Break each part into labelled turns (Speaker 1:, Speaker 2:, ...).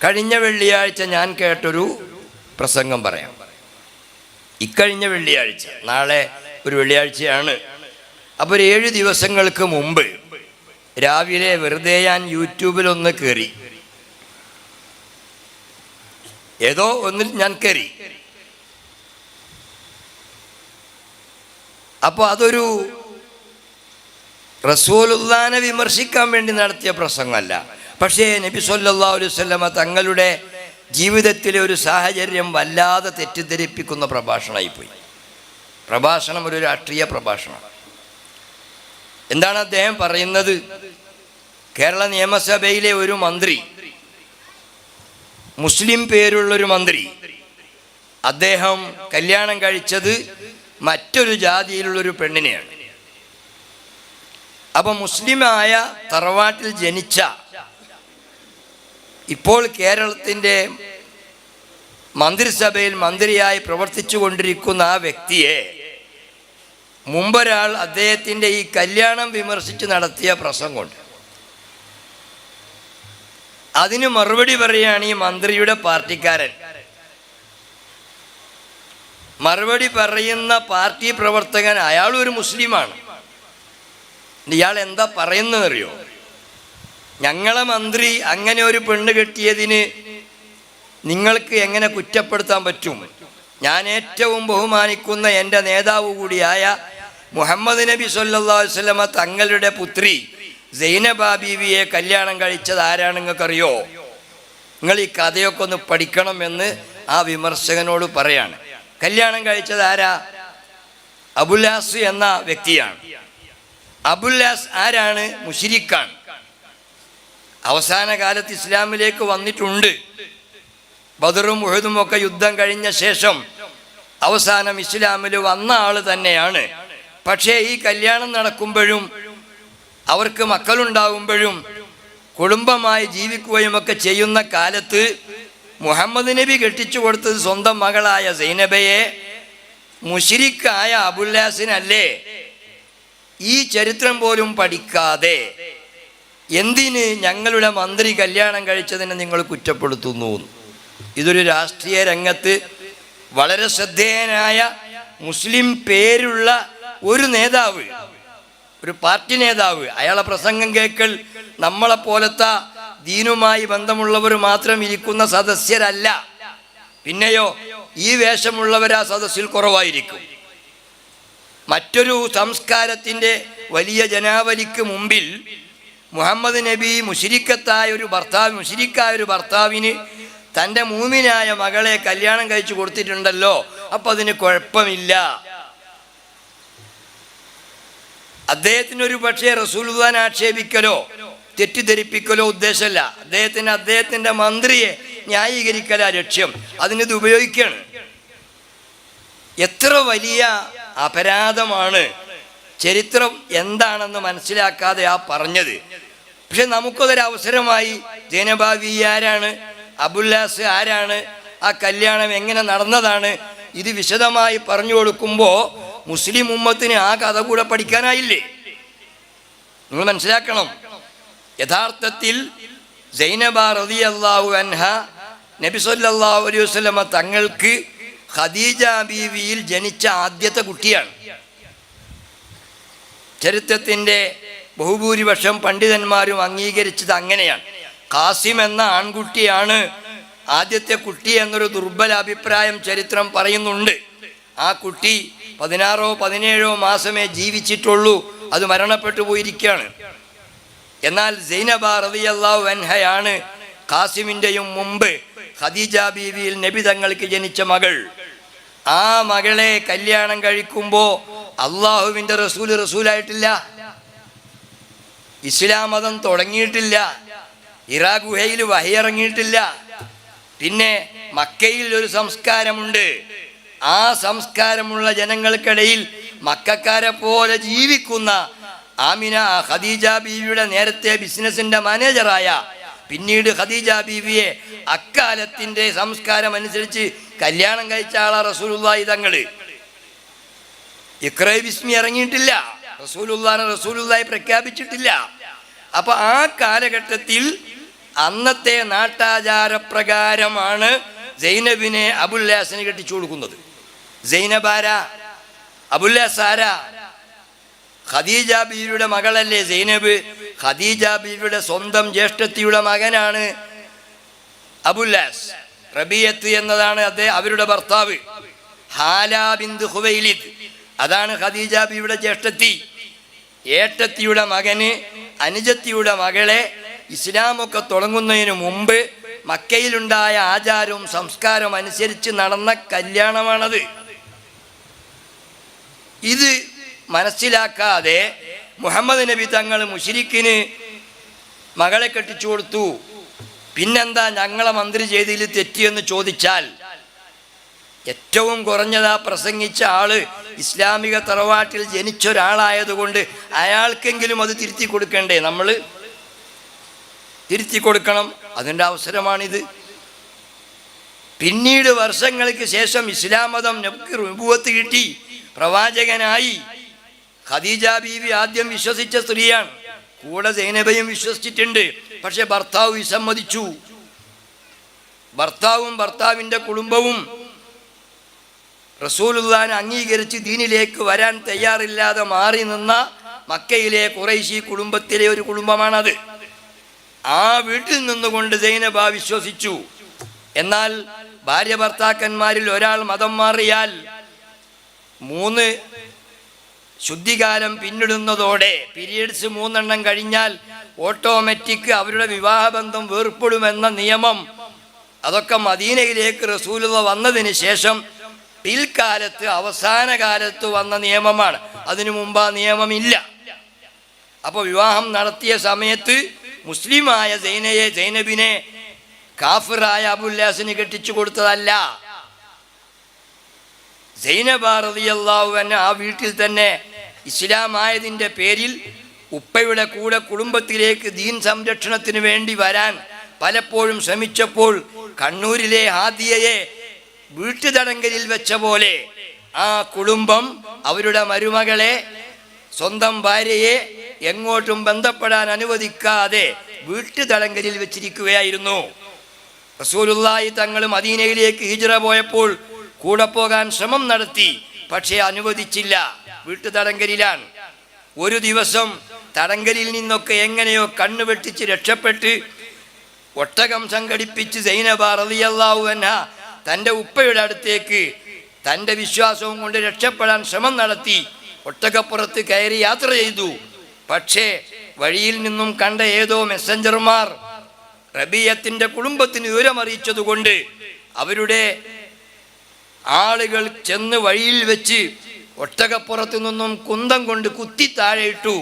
Speaker 1: കഴിഞ്ഞ വെള്ളിയാഴ്ച ഞാൻ കേട്ടൊരു പ്രസംഗം പറയാം. ഇക്കഴിഞ്ഞ വെള്ളിയാഴ്ച, നാളെ ഒരു വെള്ളിയാഴ്ചയാണ്. അപ്പോൾ ഒരു 7 ദിവസങ്ങൾക്ക് മുമ്പ് രാവിലെ വെറുതെ ഞാൻ യൂട്യൂബിലൊന്ന് കയറി, ഏതോ ഒന്നിൽ ഞാൻ കയറി. അപ്പോൾ അതൊരു റസൂലുള്ളാഹിനെ വിമർശിക്കാൻ വേണ്ടി നടത്തിയ പ്രസംഗമല്ല. പക്ഷേ നബി സല്ലല്ലാഹു അലൈഹി വസല്ലമ തങ്ങളുടെ ജീവിതത്തിലെ ഒരു സാഹചര്യം വല്ലാതെ തെറ്റിദ്ധരിപ്പിക്കുന്ന പ്രഭാഷണമായിപ്പോയി. പ്രഭാഷണം ഒരു രാഷ്ട്രീയ പ്രഭാഷണം. എന്താണ് അദ്ദേഹം പറയുന്നത്? കേരള നിയമസഭയിലെ ഒരു മന്ത്രി, മുസ്ലിം പേരുള്ളൊരു മന്ത്രി, അദ്ദേഹം കല്യാണം കഴിച്ചത് മറ്റൊരു ജാതിയിലുള്ളൊരു പെണ്ണിനെയാണ്. അപ്പം മുസ്ലിമായ തറവാട്ടിൽ ജനിച്ച, ഇപ്പോൾ കേരളത്തിൻ്റെ മന്ത്രിസഭയിൽ മന്ത്രിയായി പ്രവർത്തിച്ചു കൊണ്ടിരിക്കുന്ന ആ വ്യക്തിയെ മുമ്പൊരാൾ അദ്ദേഹത്തിൻ്റെ ഈ കല്യാണം വിമർശിച്ച് നടത്തിയ പ്രസംഗമുണ്ട്. അതിന് മറുപടി പറയുകയാണ് ഈ മന്ത്രിയുടെ പാർട്ടിക്കാരൻ. മറുപടി പറയുന്ന പാർട്ടി പ്രവർത്തകൻ അയാളൊരു മുസ്ലിമാണ്. ഇയാൾ എന്താ പറയുന്നതെന്നറിയോ? ഞങ്ങളെ മന്ത്രി അങ്ങനെ ഒരു പെണ്ണ് കെട്ടിയതിന് നിങ്ങൾക്ക് എങ്ങനെ കുറ്റപ്പെടുത്താൻ പറ്റും? ഞാൻ ഏറ്റവും ബഹുമാനിക്കുന്ന എൻ്റെ നേതാവ് കൂടിയായ മുഹമ്മദ് നബി സല്ലല്ലാഹു അലൈഹി വസല്ലമ തങ്ങളുടെ പുത്രി സൈനബ ബീവിയെ കല്യാണം കഴിച്ചത് ആരാണ് നിങ്ങൾക്കറിയോ? നിങ്ങൾ ഈ കഥയൊക്കെ ഒന്ന് പഠിക്കണമെന്ന് ആ വിമർശകനോട് പറയാണ്. കല്യാണം കഴിച്ചത് ആരാ? അബുല്ലാസ് എന്ന വ്യക്തിയാണ്. അബുല്ലാസ് ആരാണ്? മുശ്രിക്കാണ്. അവസാന കാലത്ത് ഇസ്ലാമിലേക്ക് വന്നിട്ടുണ്ട്. ബദറും ഉഹദും ഒക്കെ യുദ്ധം കഴിഞ്ഞ ശേഷം അവസാനം ഇസ്ലാമിൽ വന്ന ആള് തന്നെയാണ്. പക്ഷേ ഈ കല്യാണം നടക്കുമ്പോഴും അവർക്ക് മക്കളുണ്ടാകുമ്പോഴും കുടുംബമായി ജീവിക്കുകയും ഒക്കെ ചെയ്യുന്ന കാലത്ത് മുഹമ്മദ് നബി കെട്ടിച്ചു കൊടുത്തത് സ്വന്തം മകളായ സൈനബയെ മുശ്രിക്കായ അബുല്ലാസിനല്ലേ? ഈ ചരിത്രം പോലും പഠിക്കാതെ എന്തിന് ഞങ്ങളുടെ മന്ത്രി കല്യാണം കഴിച്ചതിനെ നിങ്ങൾ കുറ്റപ്പെടുത്തുന്നു? ഇതൊരു രാഷ്ട്രീയ രംഗത്ത് വളരെ ശ്രദ്ധേയനായ മുസ്ലിം പേരുള്ള ഒരു നേതാവ്, ഒരു പാർട്ടി നേതാവ്, അയാളെ പ്രസംഗം കേൾക്കൽ നമ്മളെപ്പോലത്തെ ദീനുമായി ബന്ധമുള്ളവർ മാത്രം ഇരിക്കുന്ന സദസ്യരല്ല. പിന്നെയോ ഈ വേഷമുള്ളവർ ആ സദസ്സിൽ കുറവായിരിക്കും. മറ്റൊരു സംസ്കാരത്തിൻ്റെ വലിയ ജനാവലിക്ക് മുമ്പിൽ മുഹമ്മദ് നബി മുശ്രിക്കായ ഒരു ഭർത്താവിന് തൻ്റെ മൂമിനായ മകളെ കല്യാണം കഴിച്ചു കൊടുത്തിട്ടുണ്ടല്ലോ, അപ്പം അതിന് കുഴപ്പമില്ല. അദ്ദേഹത്തിനൊരു പക്ഷേ റസൂലുള്ളാഹിനെ ആക്ഷേപിക്കലോ തെറ്റിദ്ധരിപ്പിക്കലോ ഉദ്ദേശമല്ല. അദ്ദേഹത്തിൻ്റെ മന്ത്രിയെ ന്യായീകരിക്കലാ ലക്ഷ്യം. അതിനിത് ഉപയോഗിക്കുകയാണ്. എത്ര വലിയ അപരാധമാണ്! ചരിത്രം എന്താണെന്ന് മനസ്സിലാക്കാതെ ആ പറഞ്ഞത്. പക്ഷെ നമുക്കതൊരു അവസരമായി. സൈനബ ബീവി ആരാണ്? അബുല്ലാസ് ആരാണ്? ആ കല്യാണം എങ്ങനെ നടന്നതാണ്? ഇത് വിശദമായി പറഞ്ഞു കൊടുക്കുമ്പോൾ മുസ്ലിം ഉമ്മത്തിന് ആ കഥ കൂടെ പഠിക്കാനായില്ലേ? നിങ്ങൾ മനസ്സിലാക്കണം. യഥാർത്ഥത്തിൽ സൈനബ റളിയല്ലാഹു അൻഹ നബി സല്ലല്ലാഹു അലൈഹി വസല്ലമ തങ്ങൾക്ക് ഖദീജ ബീവിയിൽ ജനിച്ച ആദ്യത്തെ കുട്ടിയാണ്. ചരിത്രത്തിൻ്റെ ബഹുഭൂരിപക്ഷം പണ്ഡിതന്മാരും അംഗീകരിച്ചത് അങ്ങനെയാണ്. ഖാസിം എന്ന ആൺകുട്ടിയാണ് ആദ്യത്തെ കുട്ടി എന്നൊരു ദുർബല അഭിപ്രായം ചരിത്രം പറയുന്നുണ്ട്. ആ കുട്ടി 16-17 മാസമേ ജീവിച്ചിട്ടുള്ളൂ. അത് മരണപ്പെട്ടു പോയിരിക്കുകയാണ്. എന്നാൽ സൈനബ റളിയല്ലാഹു അൻഹയാണ് ഖാസിമിൻ്റെയും മുമ്പ് ഖദീജ ബീവിയിൽ നബി തങ്ങൾക്ക് ജനിച്ച മകൾ. ആ മകളെ കല്യാണം കഴിക്കുമ്പോൾ അള്ളാഹുവിൻ്റെ റസൂലായിട്ടില്ല, ഇസ്ലാം മതം തുടങ്ങിയിട്ടില്ല, ഹിറാ ഗുഹയിൽ വഹി ഇറങ്ങിയിട്ടില്ല. പിന്നെ മക്കയിൽ ഒരു സംസ്കാരമുണ്ട്. ആ സംസ്കാരമുള്ള ജനങ്ങൾക്കിടയിൽ മക്കക്കാരെ പോലെ ജീവിക്കുന്ന ആമിന ഖദീജ ബീവിയുടെ നേരത്തെ ബിസിനസിൻ്റെ മാനേജറായ, പിന്നീട് ഖദീജ ബീവിയെ അക്കാലത്തിൻ്റെ സംസ്കാരം അനുസരിച്ച് കല്യാണം കഴിച്ച ആളാ റസൂലുള്ളാഹി തങ്ങൾ. ഇഖ്റ ബിസ്മി ഇറങ്ങിയിട്ടില്ല, റസൂലുള്ളാഹിനെ റസൂലുള്ളാഹി പ്രഖ്യാപിച്ചിട്ടില്ല. അപ്പോൾ ആ കാലഘട്ടത്തിൽ അന്നത്തെ നാട്ടാചാരപ്രകാരമാണ് സൈനബിനെ അബുല്ലാസിന് കെട്ടിച്ചു കൊടുക്കുന്നത്. സൈനബാര, അബുല്ലാസാര, ഖദീജ ബീവിയുടെ മകളല്ലേ സൈനബ്. ഖദീജ ബീവിയുടെ സ്വന്തം ജ്യേഷ്ഠത്തിയുടെ മകനാണ് അബുല്ലാസ്. റബിയത്ത് എന്നതാണ് അവരുടെ ഭർത്താവ്. ഹാല ബിന്ത് ഖുവൈലിദ്, അതാണ് ഖദീജ ബീവിയുടെ ജ്യേഷ്ഠത്തി. ഏട്ടത്തിയുടെ മകന് അനുജത്തിയുടെ മകളെ ഇസ്ലാമൊക്കെ തുടങ്ങുന്നതിന് മുമ്പ് മക്കയിലുണ്ടായ ആചാരവും സംസ്കാരവും അനുസരിച്ച് നടന്ന കല്യാണമാണത്. ഇത് മനസ്സിലാക്കാതെ മുഹമ്മദ് നബി തങ്ങൾ മുശ്രിക്കിന് മകളെ കെട്ടിച്ചു കൊടുത്തു, പിന്നെന്താ ഞങ്ങളെ മന്ത്രി ചെയ്തതിൽ തെറ്റിയെന്ന് ചോദിച്ചാൽ, ഏറ്റവും കുറഞ്ഞതാ പ്രസംഗിച്ച ആള് ഇസ്ലാമിക തറവാട്ടിൽ ജനിച്ച ഒരാളായതുകൊണ്ട് അയാൾക്കെങ്കിലും അത് തിരുത്തി കൊടുക്കണ്ടേ? നമ്മൾ തിരുത്തി കൊടുക്കണം. അതിൻ്റെ അവസരമാണിത്. പിന്നീട് വർഷങ്ങൾക്ക് ശേഷം ഇസ്ലാം മതം നുബുവത്ത് കിട്ടി, പ്രവാചകനായി. ഖദീജ ബീവി ആദ്യം വിശ്വസിച്ച സ്ത്രീയാണ്. കൂടെ സൈനബയും വിശ്വസിച്ചിട്ടുണ്ട്. പക്ഷെ ഭർത്താവ് വിസമ്മതിച്ചു. ഭർത്താവും ഭർത്താവിൻ്റെ കുടുംബവും റസൂലുള്ളാഹിനെ അംഗീകരിച്ച് ദീനിലേക്ക് വരാൻ തയ്യാറില്ലാതെ മാറി നിന്ന മക്കയിലെ ഖുറൈശി കുടുംബത്തിലെ ഒരു കുടുംബമാണത്. ആ വീട്ടിൽ നിന്നുകൊണ്ട് സൈനബ വിശ്വസിച്ചു. എന്നാൽ ഭാര്യ ഭർത്താക്കന്മാരിൽ ഒരാൾ മതം മാറിയാൽ 3 ശുദ്ധികാലം പിന്നിടുന്നതോടെ, പീരിയഡ്സ് 3 എണ്ണം കഴിഞ്ഞാൽ ഓട്ടോമാറ്റിക് അവരുടെ വിവാഹബന്ധം വേർപ്പെടുമെന്ന നിയമം, അതൊക്കെ മദീനയിലേക്ക് റസൂലുള്ളാഹി വന്നതിന് ശേഷം പിൽക്കാലത്ത് അവസാന കാലത്ത് വന്ന നിയമമാണ്. അതിനു മുമ്പ് ആ നിയമമില്ല. അപ്പോൾ വിവാഹം നടത്തിയ സമയത്ത് മുസ്ലിമായ സൈനബിനെ കാഫിറായ അബുല്ലാസിന് കെട്ടിച്ചു കൊടുത്തതല്ല. സൈനബ റളിയല്ലാഹു അൻഹ ആ വീട്ടിൽ തന്നെ ഇസ്ലാം ആയതിൻ്റെ പേരിൽ ഉപ്പയുടെ കൂടെ കുടുംബത്തിലേക്ക് ദീൻ സംരക്ഷണത്തിന് വേണ്ടി വരാൻ പലപ്പോഴും ശ്രമിച്ചപ്പോൾ കണ്ണൂരിലെ ഹാദിയയെ വീട്ടുതടങ്കലിൽ വെച്ച പോലെ ആ കുടുംബം അവരുടെ മരുമകളെ, സ്വന്തം ഭാര്യയെ എങ്ങോട്ടും ബന്ധപ്പെടാൻ അനുവദിക്കാതെ വീട്ടുതടങ്കലിൽ വെച്ചിരിക്കുകയായിരുന്നു. റസൂലുള്ളാഹി തങ്ങൾ മദീനയിലേക്ക് ഹിജ്റ പോയപ്പോൾ കൂടെ പോകാൻ ശ്രമം നടത്തി, പക്ഷേ അനുവദിച്ചില്ല. വീട്ടുതടങ്കലിലാണ്. ഒരു ദിവസം തടങ്കലിൽ നിന്നൊക്കെ എങ്ങനെയോ കണ്ണു വെട്ടിച്ച് രക്ഷപ്പെട്ട് ഒട്ടകം സംഘടിപ്പിച്ച് സൈനബ റളിയല്ലാഹു അൻഹ തൻ്റെ ഉപ്പയുടെ അടുത്തേക്ക് തൻ്റെ വിശ്വാസവും കൊണ്ട് രക്ഷപ്പെടാൻ ശ്രമം നടത്തി. ഒട്ടകപ്പുറത്ത് കയറി യാത്ര ചെയ്തു. പക്ഷേ വഴിയിൽ നിന്നും കണ്ട ഏതോ മെസ്സഞ്ചർമാർ റബിയത്തിൻ്റെ കുടുംബത്തിന് വിവരമറിയിച്ചതുകൊണ്ട് അവരുടെ ആളുകൾ ചെന്ന് വഴിയിൽ വെച്ച് ഒട്ടകപ്പുറത്തു നിന്നും കുന്തം കൊണ്ട് കുത്തി താഴെയിട്ടു.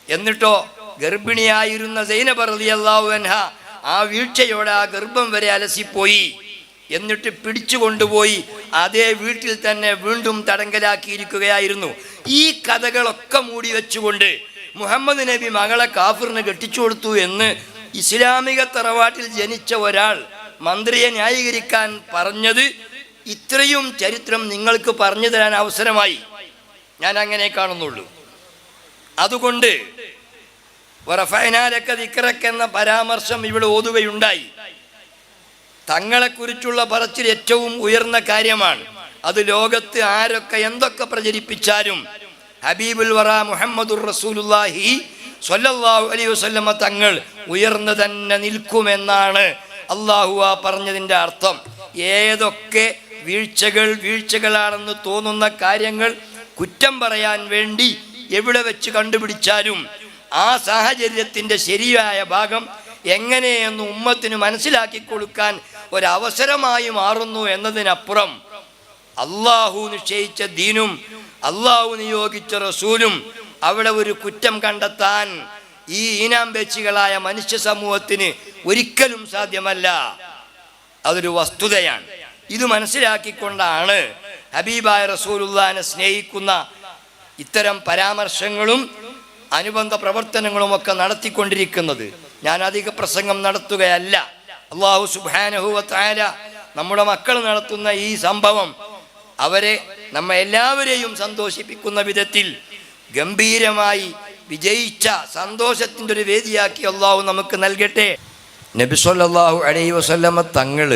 Speaker 1: എന്നിട്ടോ ഗർഭിണിയായിരുന്ന സൈനബ റളിയല്ലാഹു അൻഹ ആ വീഴ്ചയോടെ ആ ഗർഭം വരെ അലസിപ്പോയി. എന്നിട്ട് പിടിച്ചു കൊണ്ടുപോയി അതേ വീട്ടിൽ തന്നെ വീണ്ടും തടങ്കലാക്കിയിരിക്കുകയായിരുന്നു. ഈ കഥകളൊക്കെ മൂടി വെച്ചുകൊണ്ട് മുഹമ്മദ് നബി മകളെ കാഫിറിന് കെട്ടിച്ചു കൊടുത്തു എന്ന് ഇസ്ലാമിക തറവാട്ടിൽ ജനിച്ച ഒരാൾ മന്ത്രിയെ ന്യായീകരിക്കാൻ പറഞ്ഞത്, ഇത്രയും ചരിത്രം നിങ്ങൾക്ക് പറഞ്ഞു തരാൻ അവസരമായി. ഞാൻ അങ്ങനെ കാണുന്നുള്ളൂ. അതുകൊണ്ട് എന്ന പരാമർശം ഇവിടെ ഓതുകയുണ്ടായി. തങ്ങളെക്കുറിച്ചുള്ള പറച്ചിൽ ഏറ്റവും ഉയർന്ന കാര്യമാണ്. അത് ലോകത്ത് ആരൊക്കെ എന്തൊക്കെ പ്രചരിപ്പിച്ചാലും ഹബീബുൽ വറ മുഹമ്മദുർ റസൂലുള്ളാഹി സ്വല്ലല്ലാഹു അലൈഹി വസല്ലമ തങ്ങൾ ഉയർന്നു തന്നെ നിൽക്കുമെന്നാണ് അല്ലാഹു ആ പറഞ്ഞതിൻ്റെ അർത്ഥം. ഏതൊക്കെ വീഴ്ചകളാണെന്ന് തോന്നുന്ന കാര്യങ്ങൾ കുറ്റം പറയാൻ വേണ്ടി എവിടെ വെച്ച് കണ്ടുപിടിച്ചാലും ആ സാഹചര്യത്തിൻ്റെ ശരിയായ ഭാഗം എങ്ങനെയെന്ന് ഉമ്മത്തിന് മനസ്സിലാക്കി കൊടുക്കാൻ ഒരവസരമായി മാറുന്നു എന്നതിനപ്പുറം അള്ളാഹു നിശ്ചയിച്ച ദീനും അള്ളാഹു നിയോഗിച്ച റസൂലും അവിടെ ഒരു കുറ്റം കണ്ടെത്താൻ ഈ ഈനാമ്പേച്ചികളായ മനുഷ്യ സമൂഹത്തിന് ഒരിക്കലും സാധ്യമല്ല. അതൊരു വസ്തുതയാണ്. ഇത് മനസ്സിലാക്കിക്കൊണ്ടാണ് ഹബീബായ റസൂലുള്ളാഹിനെ സ്നേഹിക്കുന്ന ഇത്തരം പരാമർശങ്ങളും അനുബന്ധ പ്രവർത്തനങ്ങളുമൊക്കെ നടത്തിക്കൊണ്ടിരിക്കുന്നത്. ഞാൻ അധിക പ്രസംഗം നടത്തുകയല്ല. അല്ലാഹു സുബ്ഹാനഹു വ തആല നമ്മുടെ മക്കൾ നടത്തുന്ന ഈ സംഭവം അവരെ നമ്മെ എല്ലാവരെയും സന്തോഷിപ്പിക്കുന്ന വിധത്തിൽ ഗംഭീരമായി വിജയിച്ച സന്തോഷത്തിൻ്റെ ഒരു വേദിയാക്കി അല്ലാഹു നമുക്ക് നൽകട്ടെ. നബി സല്ലല്ലാഹു അലൈഹി വസല്ലമ തങ്ങൾ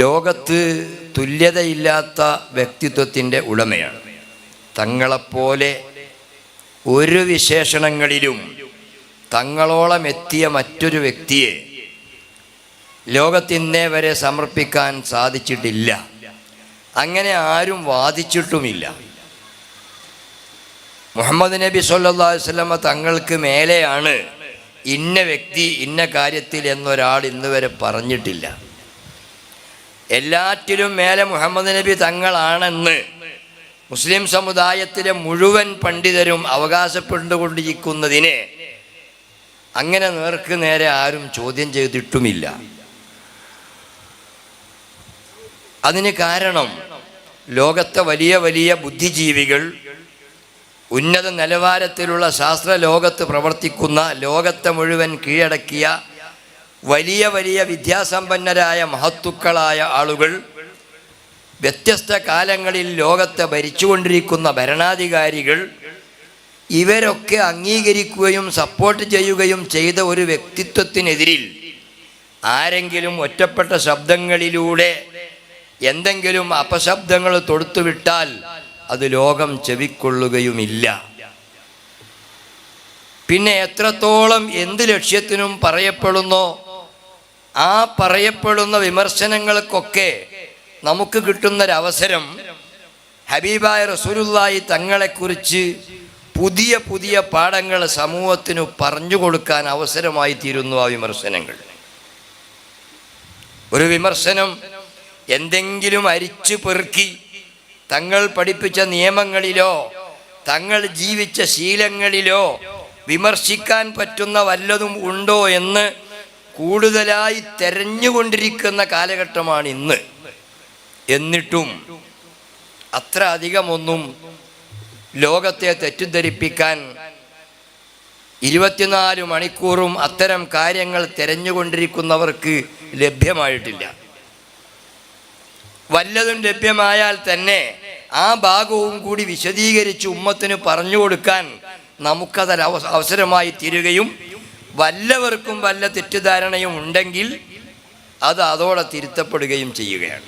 Speaker 1: ലോകത്ത് തുല്യതയില്ലാത്ത വ്യക്തിത്വത്തിൻ്റെ ഉടമയാണ്. തങ്ങളെപ്പോലെ ഒരു വിശേഷണങ്ങളിലും തങ്ങളോളം എത്തിയ മറ്റൊരു വ്യക്തിയെ ലോകത്തിന്നേ വരെ സമർപ്പിക്കാൻ സാധിച്ചിട്ടില്ല. അങ്ങനെ ആരും വാദിച്ചിട്ടുമില്ല. മുഹമ്മദ് നബി സല്ലല്ലാഹു അലൈഹി വസല്ലമ തങ്ങൾക്ക് മേലെയാണ് ഇന്ന വ്യക്തി ഇന്ന കാര്യത്തിൽ എന്നൊരാൾ ഇന്ന് വരെ പറഞ്ഞിട്ടില്ല. എല്ലാറ്റിലും മേലെ മുഹമ്മദ് നബി തങ്ങളാണെന്ന് മുസ്ലിം സമുദായത്തിലെ മുഴുവൻ പണ്ഡിതരും അവകാശപ്പെട്ടുകൊണ്ടിരിക്കുന്നതിനെ അങ്ങനെ നേർക്ക് നേരെ ആരും ചോദ്യം ചെയ്തിട്ടുമില്ല. അതിന് കാരണം ലോകത്തെ വലിയ വലിയ ബുദ്ധിജീവികൾ, ഉന്നത നിലവാരത്തിലുള്ള ശാസ്ത്ര ലോകത്ത് പ്രവർത്തിക്കുന്ന, ലോകത്തെ മുഴുവൻ കീഴടക്കിയ വലിയ വലിയ വിദ്യാസമ്പന്നരായ മഹത്തുക്കളായ ആളുകൾ, വ്യത്യസ്ത കാലങ്ങളിൽ ലോകത്തെ ഭരിച്ചുകൊണ്ടിരിക്കുന്ന ഭരണാധികാരികൾ, ഇവരൊക്കെ അംഗീകരിക്കുകയും സപ്പോർട്ട് ചെയ്യുകയും ചെയ്ത ഒരു വ്യക്തിത്വത്തിനെതിരിൽ ആരെങ്കിലും ഒറ്റപ്പെട്ട ശബ്ദങ്ങളിലൂടെ എന്തെങ്കിലും അപശബ്ദങ്ങൾ തൊടുത്തുവിട്ടാൽ അത് ലോകം ചെവിക്കൊള്ളുകയുമില്ല. പിന്നെ എത്രത്തോളം എന്ത് ലക്ഷ്യത്തിനും പറയപ്പെടുന്നോ ആ പറയപ്പെടുന്ന വിമർശനങ്ങൾക്കൊക്കെ നമുക്ക് കിട്ടുന്നൊരവസരം ഹബീബായ റസൂലുള്ളാഹി തങ്ങളെക്കുറിച്ച് പുതിയ പുതിയ പാഠങ്ങൾ സമൂഹത്തിന് പറഞ്ഞു കൊടുക്കാൻ അവസരമായി തീരുന്നു ആ വിമർശനങ്ങൾ. ഒരു വിമർശനം എന്തെങ്കിലും അരിച്ചു പെറുക്കി തങ്ങൾ പഠിപ്പിച്ച നിയമങ്ങളിലോ തങ്ങൾ ജീവിച്ച ശീലങ്ങളിലോ വിമർശിക്കാൻ പറ്റുന്ന വല്ലതും ഉണ്ടോ എന്ന് കൂടുതലായി തെരഞ്ഞുകൊണ്ടിരിക്കുന്ന കാലഘട്ടമാണ് ഇന്ന്. എന്നിട്ടും അത്ര അധികമൊന്നും ലോകത്തെ തെറ്റിദ്ധരിപ്പിക്കാൻ 24 മണിക്കൂറും അത്തരം കാര്യങ്ങൾ തെരഞ്ഞുകൊണ്ടിരിക്കുന്നവർക്ക് ലഭ്യമായിട്ടില്ല. വല്ലതും ലഭ്യമായാൽ തന്നെ ആ ഭാഗവും കൂടി വിശദീകരിച്ച് ഉമ്മത്തിന് പറഞ്ഞു കൊടുക്കാൻ നമുക്കതൊരു അവസരമായി തീരുകയും വല്ലവർക്കും വല്ല തെറ്റിദ്ധാരണയും ഉണ്ടെങ്കിൽ അത് അതോടെ തിരുത്തപ്പെടുകയും ചെയ്യുകയാണ്.